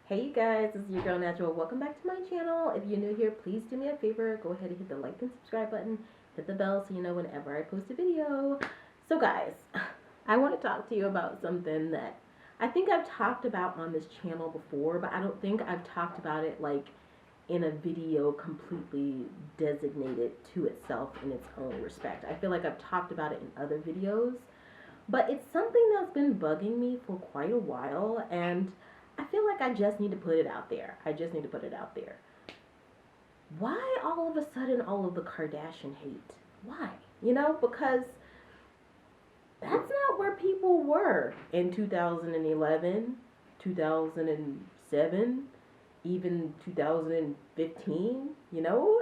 Hey you guys, this is your girl Natural. Welcome back to my channel. If you're new here, please do me a favor. Go ahead and hit the like and subscribe button. Hit the bell so you know whenever I post a video. So guys, I want to talk to you about something that I think I've talked about on this channel before, but I don't think I've talked about it like in a video completely designated to itself in its own respect. I feel like I've talked about it in other videos, but it's something that's been bugging me for quite a while, and I feel like I just need to put it out there. I just need to put it out there. Why all of a sudden all of the Kardashian hate? Why? Because that's not where people were in 2011, 2007, even 2015.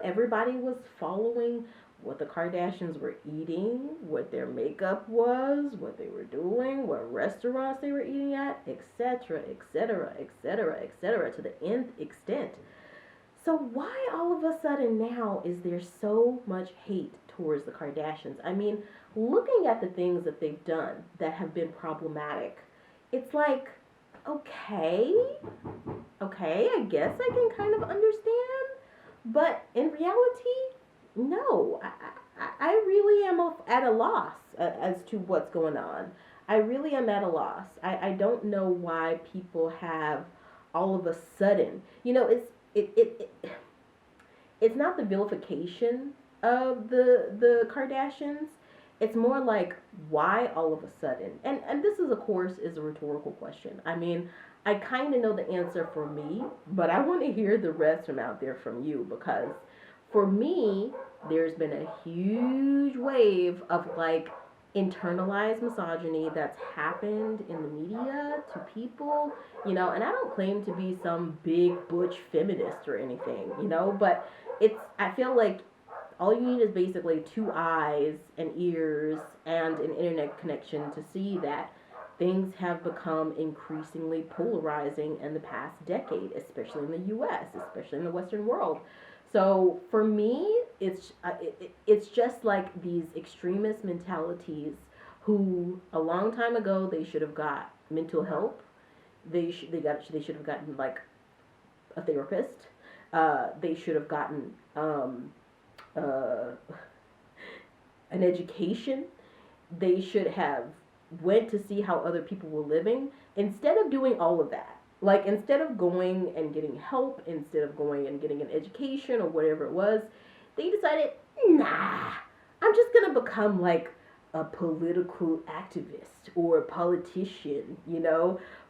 Everybody was following what the Kardashians were eating, what their makeup was, what they were doing, what restaurants they were eating at, etc., etc., etc., etc., to the nth extent. So why all of a sudden now is there so much hate towards the Kardashians? I mean, looking at the things that they've done that have been problematic, it's like, okay, I guess I can kind of understand, but in reality, no, I really am at a loss as to what's going on. I really am at a loss. I don't know why people have all of a sudden, it's not the vilification of the Kardashians. It's more like, why all of a sudden? And this is, of course, is a rhetorical question. I mean, I kind of know the answer for me, but I want to hear the rest from out there from you, because for me, there's been a huge wave of like internalized misogyny that's happened in the media to people, and I don't claim to be some big butch feminist or anything, but I feel like all you need is basically two eyes and ears and an internet connection to see that things have become increasingly polarizing in the past decade, especially in the US, especially in the Western world. So for me, it's just like these extremist mentalities who a long time ago they should have got mental help. They should have gotten like a therapist. They should have gotten uh, an education. They should have went to see how other people were living instead of doing all of that. Like, instead of going and getting help, instead of going and getting an education or whatever it was, they decided, nah, I'm just gonna become like a political activist or a politician,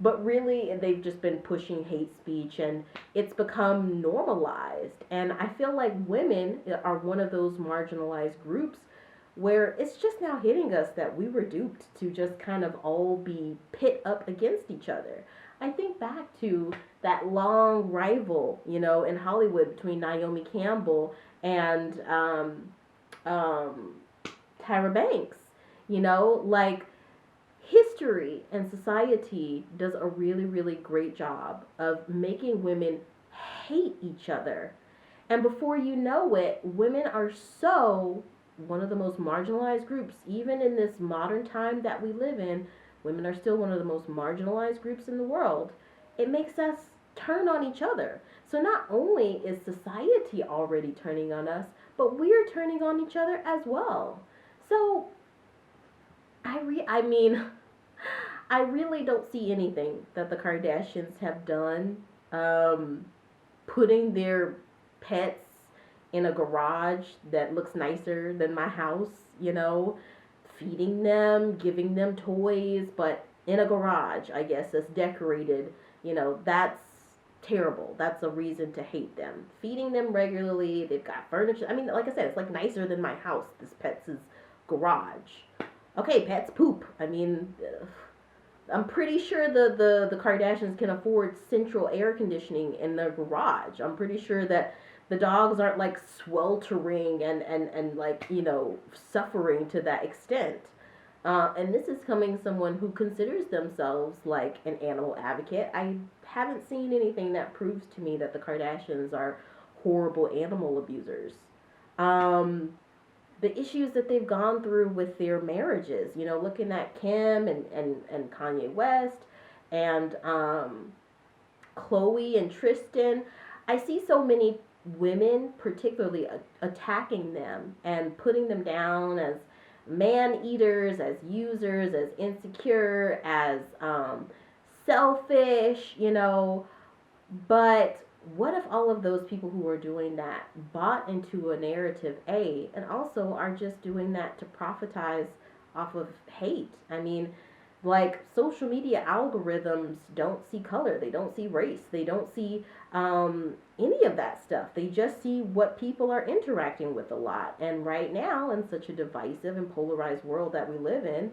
But really, they've just been pushing hate speech, and it's become normalized. And I feel like women are one of those marginalized groups where it's just now hitting us that we were duped to just kind of all be pit up against each other. I think back to that long rival, in Hollywood between Naomi Campbell and um, Tyra Banks. Like, history and society does a really, really great job of making women hate each other. And before you know it, women are so one of the most marginalized groups, even in this modern time that we live in. Women are still one of the most marginalized groups in the world. It makes us turn on each other. So not only is society already turning on us, but we're turning on each other as well. So I mean, I really don't see anything that the Kardashians have done, putting their pets in a garage that looks nicer than my house, feeding them, giving them toys, but in a garage, I guess, that's decorated, that's terrible. That's a reason to hate them. Feeding them regularly, they've got furniture. I mean, like I said, it's like nicer than my house, this pet's garage. Okay, pets poop. I mean, I'm pretty sure the Kardashians can afford central air conditioning in their garage. I'm pretty sure that the dogs aren't like sweltering and like, suffering to that extent. And this is coming someone who considers themselves like an animal advocate. I haven't seen anything that proves to me that the Kardashians are horrible animal abusers. The issues that they've gone through with their marriages, looking at Kim and Kanye West and Khloe and Tristan, I see so many women particularly attacking them and putting them down as man eaters, as users, as insecure, as selfish, but what if all of those people who are doing that bought into a narrative, A, and also are just doing that to profitize off of hate? I mean, like social media algorithms don't see color, they don't see race, they don't see any of that stuff. They just see what people are interacting with a lot. And right now, in such a divisive and polarized world that we live in,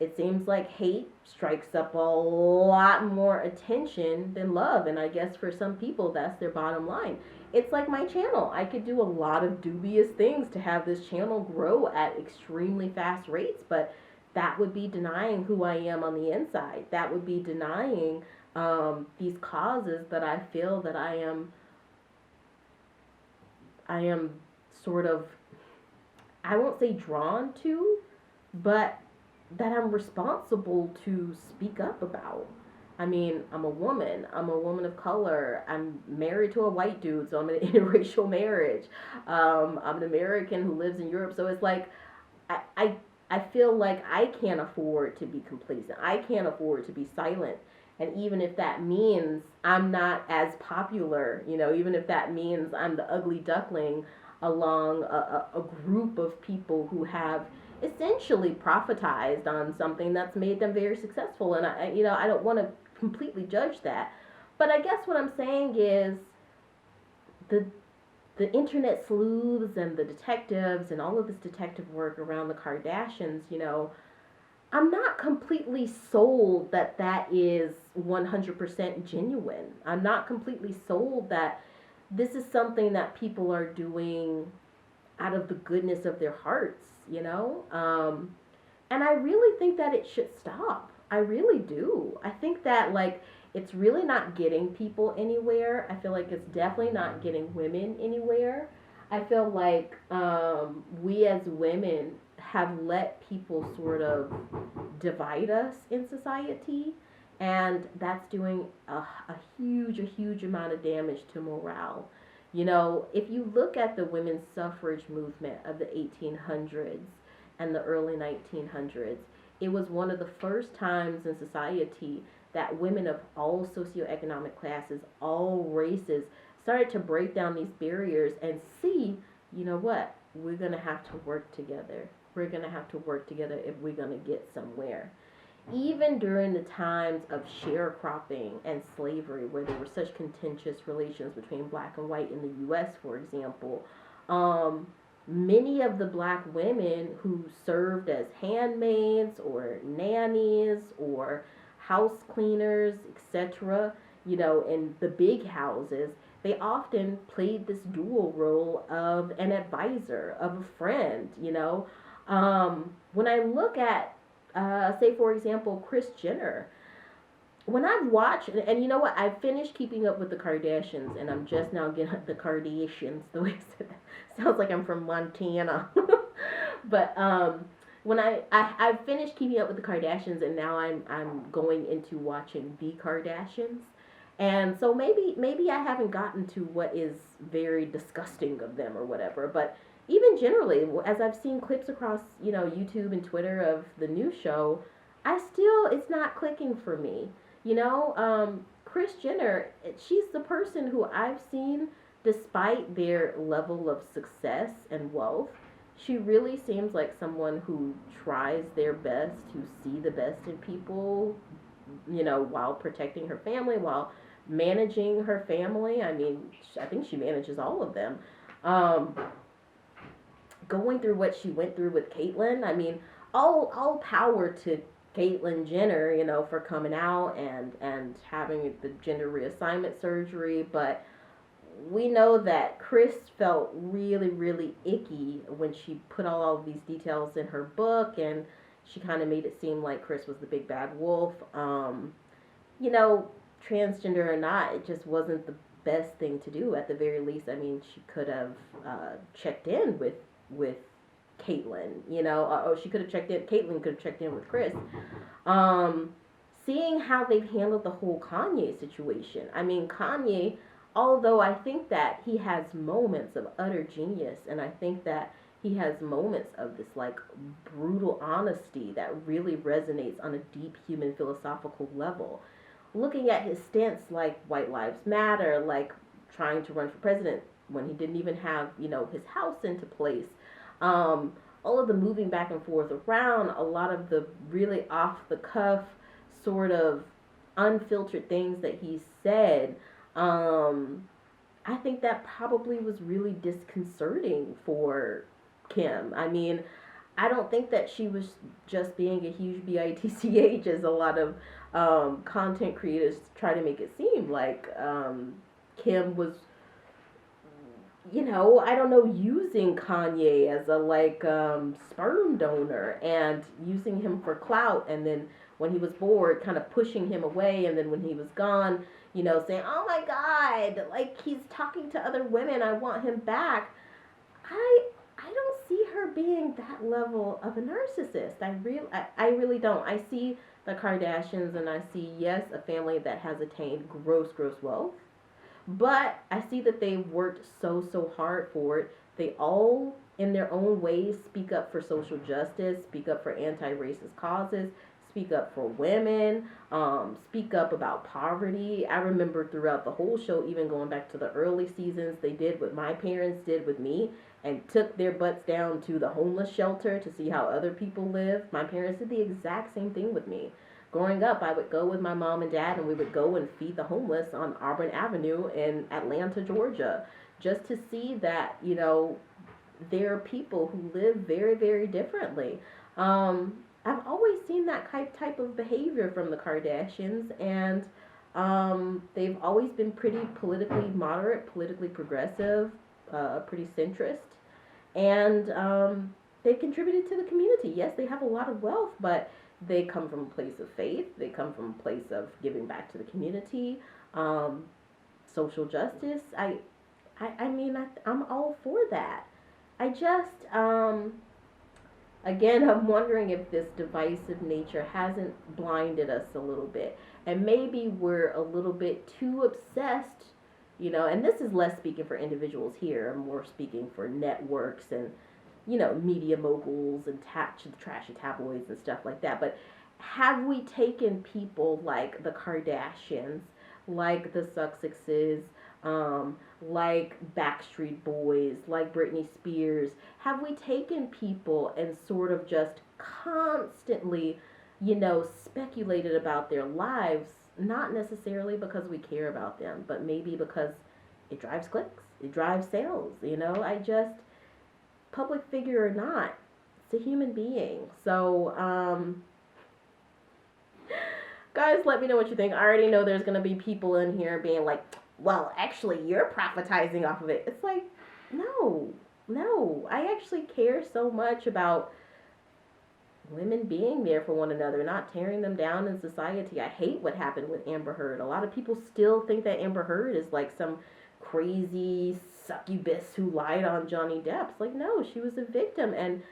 it seems like hate strikes up a lot more attention than love. And I guess for some people, that's their bottom line. It's like my channel. I could do a lot of dubious things to have this channel grow at extremely fast rates, but that would be denying who I am on the inside. That would be denying these causes that I feel that I am sort of, I won't say drawn to, but that I'm responsible to speak up about. I mean, I'm a woman. I'm a woman of color. I'm married to a white dude, so I'm in an interracial marriage. I'm an American who lives in Europe, so it's like I feel like I can't afford to be complacent. I can't afford to be silent. And even if that means I'm not as popular, even if that means I'm the ugly duckling along a group of people who have essentially profitized on something that's made them very successful. And I don't want to completely judge that. But I guess what I'm saying is the internet sleuths and the detectives and all of this detective work around the Kardashians, I'm not completely sold that that is 100% genuine. I'm not completely sold that this is something that people are doing out of the goodness of their hearts, and I really think that it should stop. I really do. I think that, like, it's really not getting people anywhere. I feel like it's definitely not getting women anywhere. I feel like we as women have let people sort of divide us in society, and that's doing a huge amount of damage to morale. If you look at the women's suffrage movement of the 1800s and the early 1900s, it was one of the first times in society that women of all socioeconomic classes, all races, started to break down these barriers and see, what? We're going to have to work together. We're going to have to work together if we're going to get somewhere. Even during the times of sharecropping and slavery, where there were such contentious relations between black and white in the U.S., for example, many of the black women who served as handmaids or nannies or house cleaners, etc., in the big houses, they often played this dual role of an advisor, of a friend, when I look at, say, for example, Krisjenner, when I've watched, and you know what, I've finished keeping up with the Kardashians, and I'm just now getting the Kardashians, the way it sounds like I'm from Montana. But when I've finished keeping up with the Kardashians, and now I'm going into watching the Kardashians. And so maybe I haven't gotten to what is very disgusting of them or whatever, but even generally, as I've seen clips across, YouTube and Twitter of the new show, it's not clicking for me. Krisjenner, she's the person who I've seen, despite their level of success and wealth, she really seems like someone who tries their best to see the best in people, while protecting her family, while managing her family. I mean, I think she manages all of them. Going through what she went through with Caitlyn, I mean, all power to caitlynjenner, for coming out and having the gender reassignment surgery, but we know that Kris felt really icky when she put all of these details in her book, and she kind of made it seem like Kris was the big bad wolf. Transgender or not, it just wasn't the best thing to do. At the very least, I mean, she could have checked in with Caitlyn, or she could have checked in. Caitlyn could have checked in with Kris. seeing how they've handled the whole Kanye situation. I mean, Kanye, although I think that he has moments of utter genius, and I think that he has moments of this like brutal honesty that really resonates on a deep human philosophical level. Looking at his stance like White Lives Matter, like trying to run for president when he didn't even have, his house into place. All of the moving back and forth around, a lot of the really off the cuff, sort of unfiltered things that he said, I think that probably was really disconcerting for Kim. I mean, I don't think that she was just being a huge bitch, as a lot of content creators try to make it seem like. Kim was, I don't know, using Kanye as a sperm donor and using him for clout, and then when he was bored, kind of pushing him away, and then when he was gone, saying, "Oh my God, like he's talking to other women, I want him back." I don't see her being that level of a narcissist. I really don't. I see the Kardashians, and I see, yes, a family that has attained gross wealth. But I see that they've worked so hard for it. They all, in their own ways, speak up for social justice, speak up for anti-racist causes, speak up for women, speak up about poverty. I remember throughout the whole show, even going back to the early seasons, they did what my parents did with me and took their butts down to the homeless shelter to see how other people live. My parents did the exact same thing with me. Growing up, I would go with my mom and dad, and we would go and feed the homeless on Auburn Avenue in Atlanta, Georgia, just to see that, there are people who live very, very differently. I've always seen that type of behavior from the Kardashians, and they've always been pretty politically moderate, politically progressive, pretty centrist, and they've contributed to the community. Yes, they have a lot of wealth, but they come from a place of faith. They come from a place of giving back to the community, social justice. I'm all for that. I just, again, I'm wondering if this divisive nature hasn't blinded us a little bit. And maybe we're a little bit too obsessed, and this is less speaking for individuals here. I'm more speaking for networks and media moguls and trashy tabloids and stuff like that. But have we taken people like the Kardashians, like the Sussexes, like Backstreet Boys, like Britney Spears, have we taken people and sort of just constantly, speculated about their lives, not necessarily because we care about them, but maybe because it drives clicks, it drives sales, public figure or not, it's a human being. So, guys, let me know what you think. I already know there's going to be people in here being like, well, actually, you're prophetizing off of it. It's like, no. I actually care so much about women being there for one another, not tearing them down in society. I hate what happened with Amber Heard. A lot of people still think that Amber Heard is like some crazy succubus who lied on Johnny Depp. It's like, no, she was a victim, and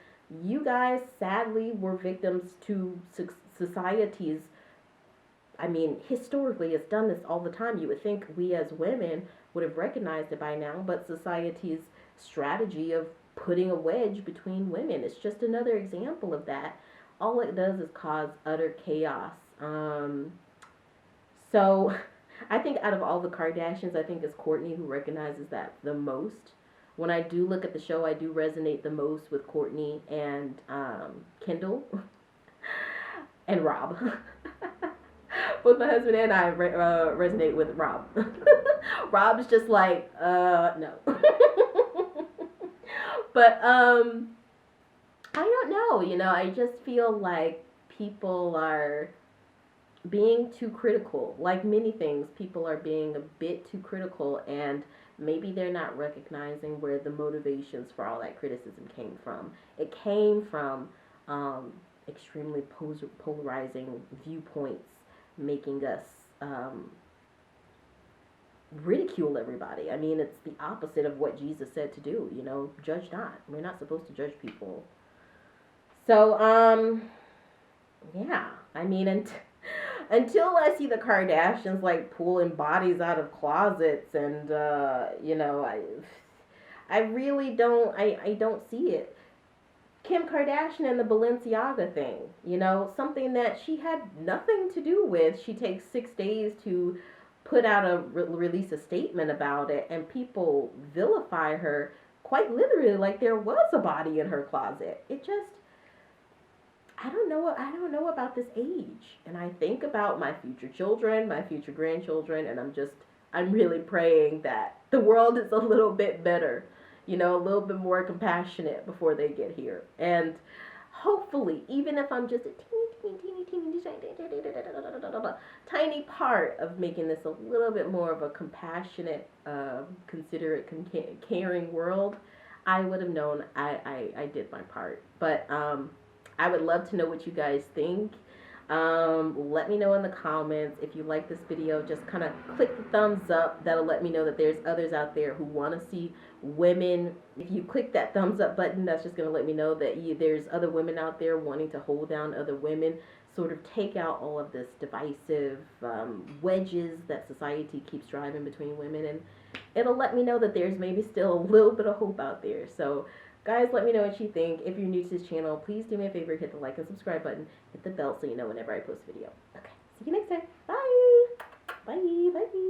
you guys sadly were victims to society's, historically it's done this all the time. You would think we as women would have recognized it by now, but society's strategy of putting a wedge between women, it's just another example of that. All it does is cause utter chaos. So I think out of all the Kardashians, I think it's Kourtney who recognizes that the most. When I do look at the show, I do resonate the most with Kourtney and Kendall and Rob. Both my husband and I resonate with Rob. Rob's just like, no. But I don't know, I just feel like people are being too critical. Like many things, people are being a bit too critical, and maybe they're not recognizing where the motivations for all that criticism came from. It came from extremely polarizing viewpoints, making us ridicule everybody. It's the opposite of what Jesus said to do, judge not. We're not supposed to judge people. So, yeah, and until I see the Kardashians like pulling bodies out of closets, and I really don't. I don't see it. Kim Kardashian and the Balenciaga thing, something that she had nothing to do with. She takes 6 days to put out release a statement about it, and people vilify her quite literally like there was a body in her closet. It just, I don't know about this age, and I think about my future children, my future grandchildren, and I'm really praying that the world is a little bit better, a little bit more compassionate before they get here. And hopefully, even if I'm just a tiny part of making this a little bit more of a compassionate, considerate, caring world, I would have known I did my part. But I would love to know what you guys think. Let me know in the comments. If you like this video, just kind of click the thumbs up. That'll let me know that there's others out there who want to see women. If you click that thumbs up button, that's just going to let me know that there's other women out there wanting to hold down other women, sort of take out all of this divisive wedges that society keeps driving between women, and it'll let me know that there's maybe still a little bit of hope out there. So guys, let me know what you think. If you're new to this channel, please do me a favor, hit the like and subscribe button, hit the bell so you know whenever I post a video. Okay, see you next time. Bye. Bye. Bye.